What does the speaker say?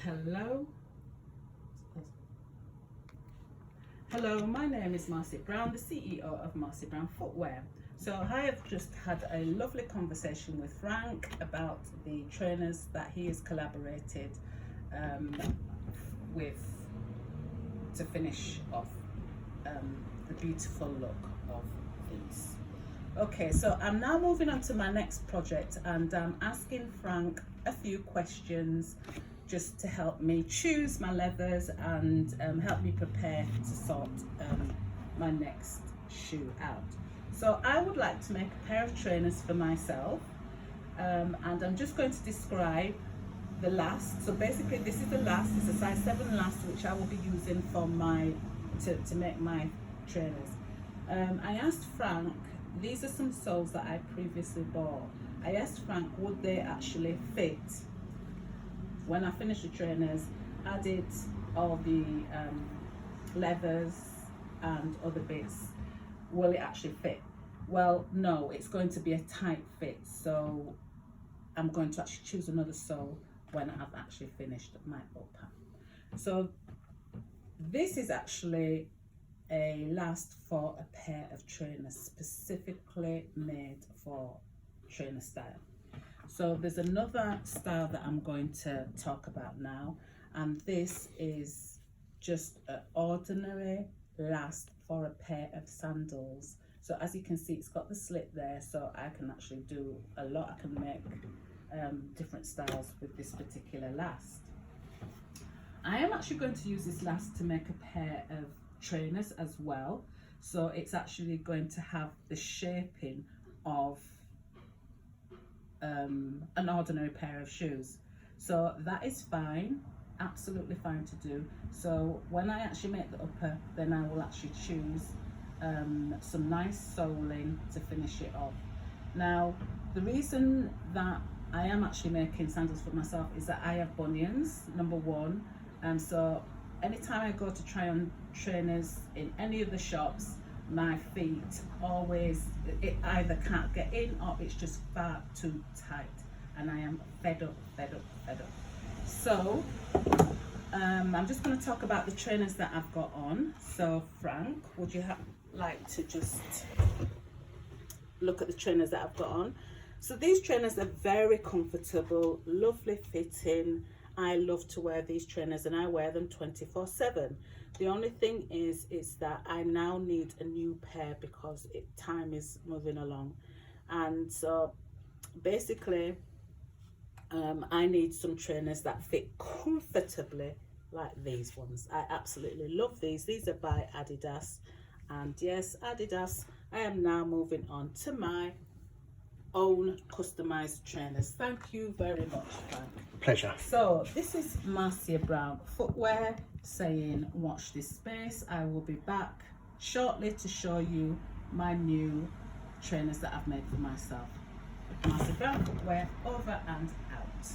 Hello. Hello, my name is Marcia Brown, the CEO of Marcia Brown Footwear. So I have just had a lovely conversation with Frank about the trainers that he has collaborated with to finish off the beautiful look of these. Okay, so I'm now moving on to my next project, and I'm asking Frank a few questions just to help me choose my leathers and help me prepare to sort my next shoe out. So I would like to make a pair of trainers for myself, and I'm just going to describe the last. So basically this is the last, it's a size 7 last, which I will be using for my to make my trainers. I asked Frank, these are some soles that I previously bought. I asked Frank would they actually fit when I finished the trainers, added all the leathers and other bits. Will it actually fit? Well, no, it's going to be a tight fit, so I'm going to actually choose another sole when I've actually finished my upper. So this is actually a last for a pair of trainers specifically made for trainer style. So there's another style that I'm going to talk about now, and this is just an ordinary last for a pair of sandals. So as you can see, it's got the slit there, so I can actually do a lot. I can make different styles with this particular last. I am actually going to use this last to make a pair of trainers as well. So it's actually going to have the shaping of an ordinary pair of shoes, so that is fine, absolutely fine to do. So when I actually make the upper, then I will actually choose some nice soling to finish it off. Now the reason that I am actually making sandals for myself is that I have bunions, number one, and so anytime I go to try on trainers in any of the shops, my feet always, it either can't get in or it's just far too tight, and I am fed up. So I'm just going to talk about the trainers that I've got on. So Frank, would you like to just look at the trainers that I've got on? So these trainers are very comfortable, lovely fitting. I love to wear these trainers and I wear them 24/7. The only thing is that I now need a new pair because time is moving along, and so basically I need some trainers that fit comfortably like these ones. I absolutely love these. These are by Adidas, and yes, Adidas. I am now moving on to my own customized trainers. Thank you very much, Frank. Pleasure. So this is Marcia Brown Footwear saying watch this space. I will be back shortly to show you my new trainers that I've made for myself. Marcia Brown Footwear, over and out.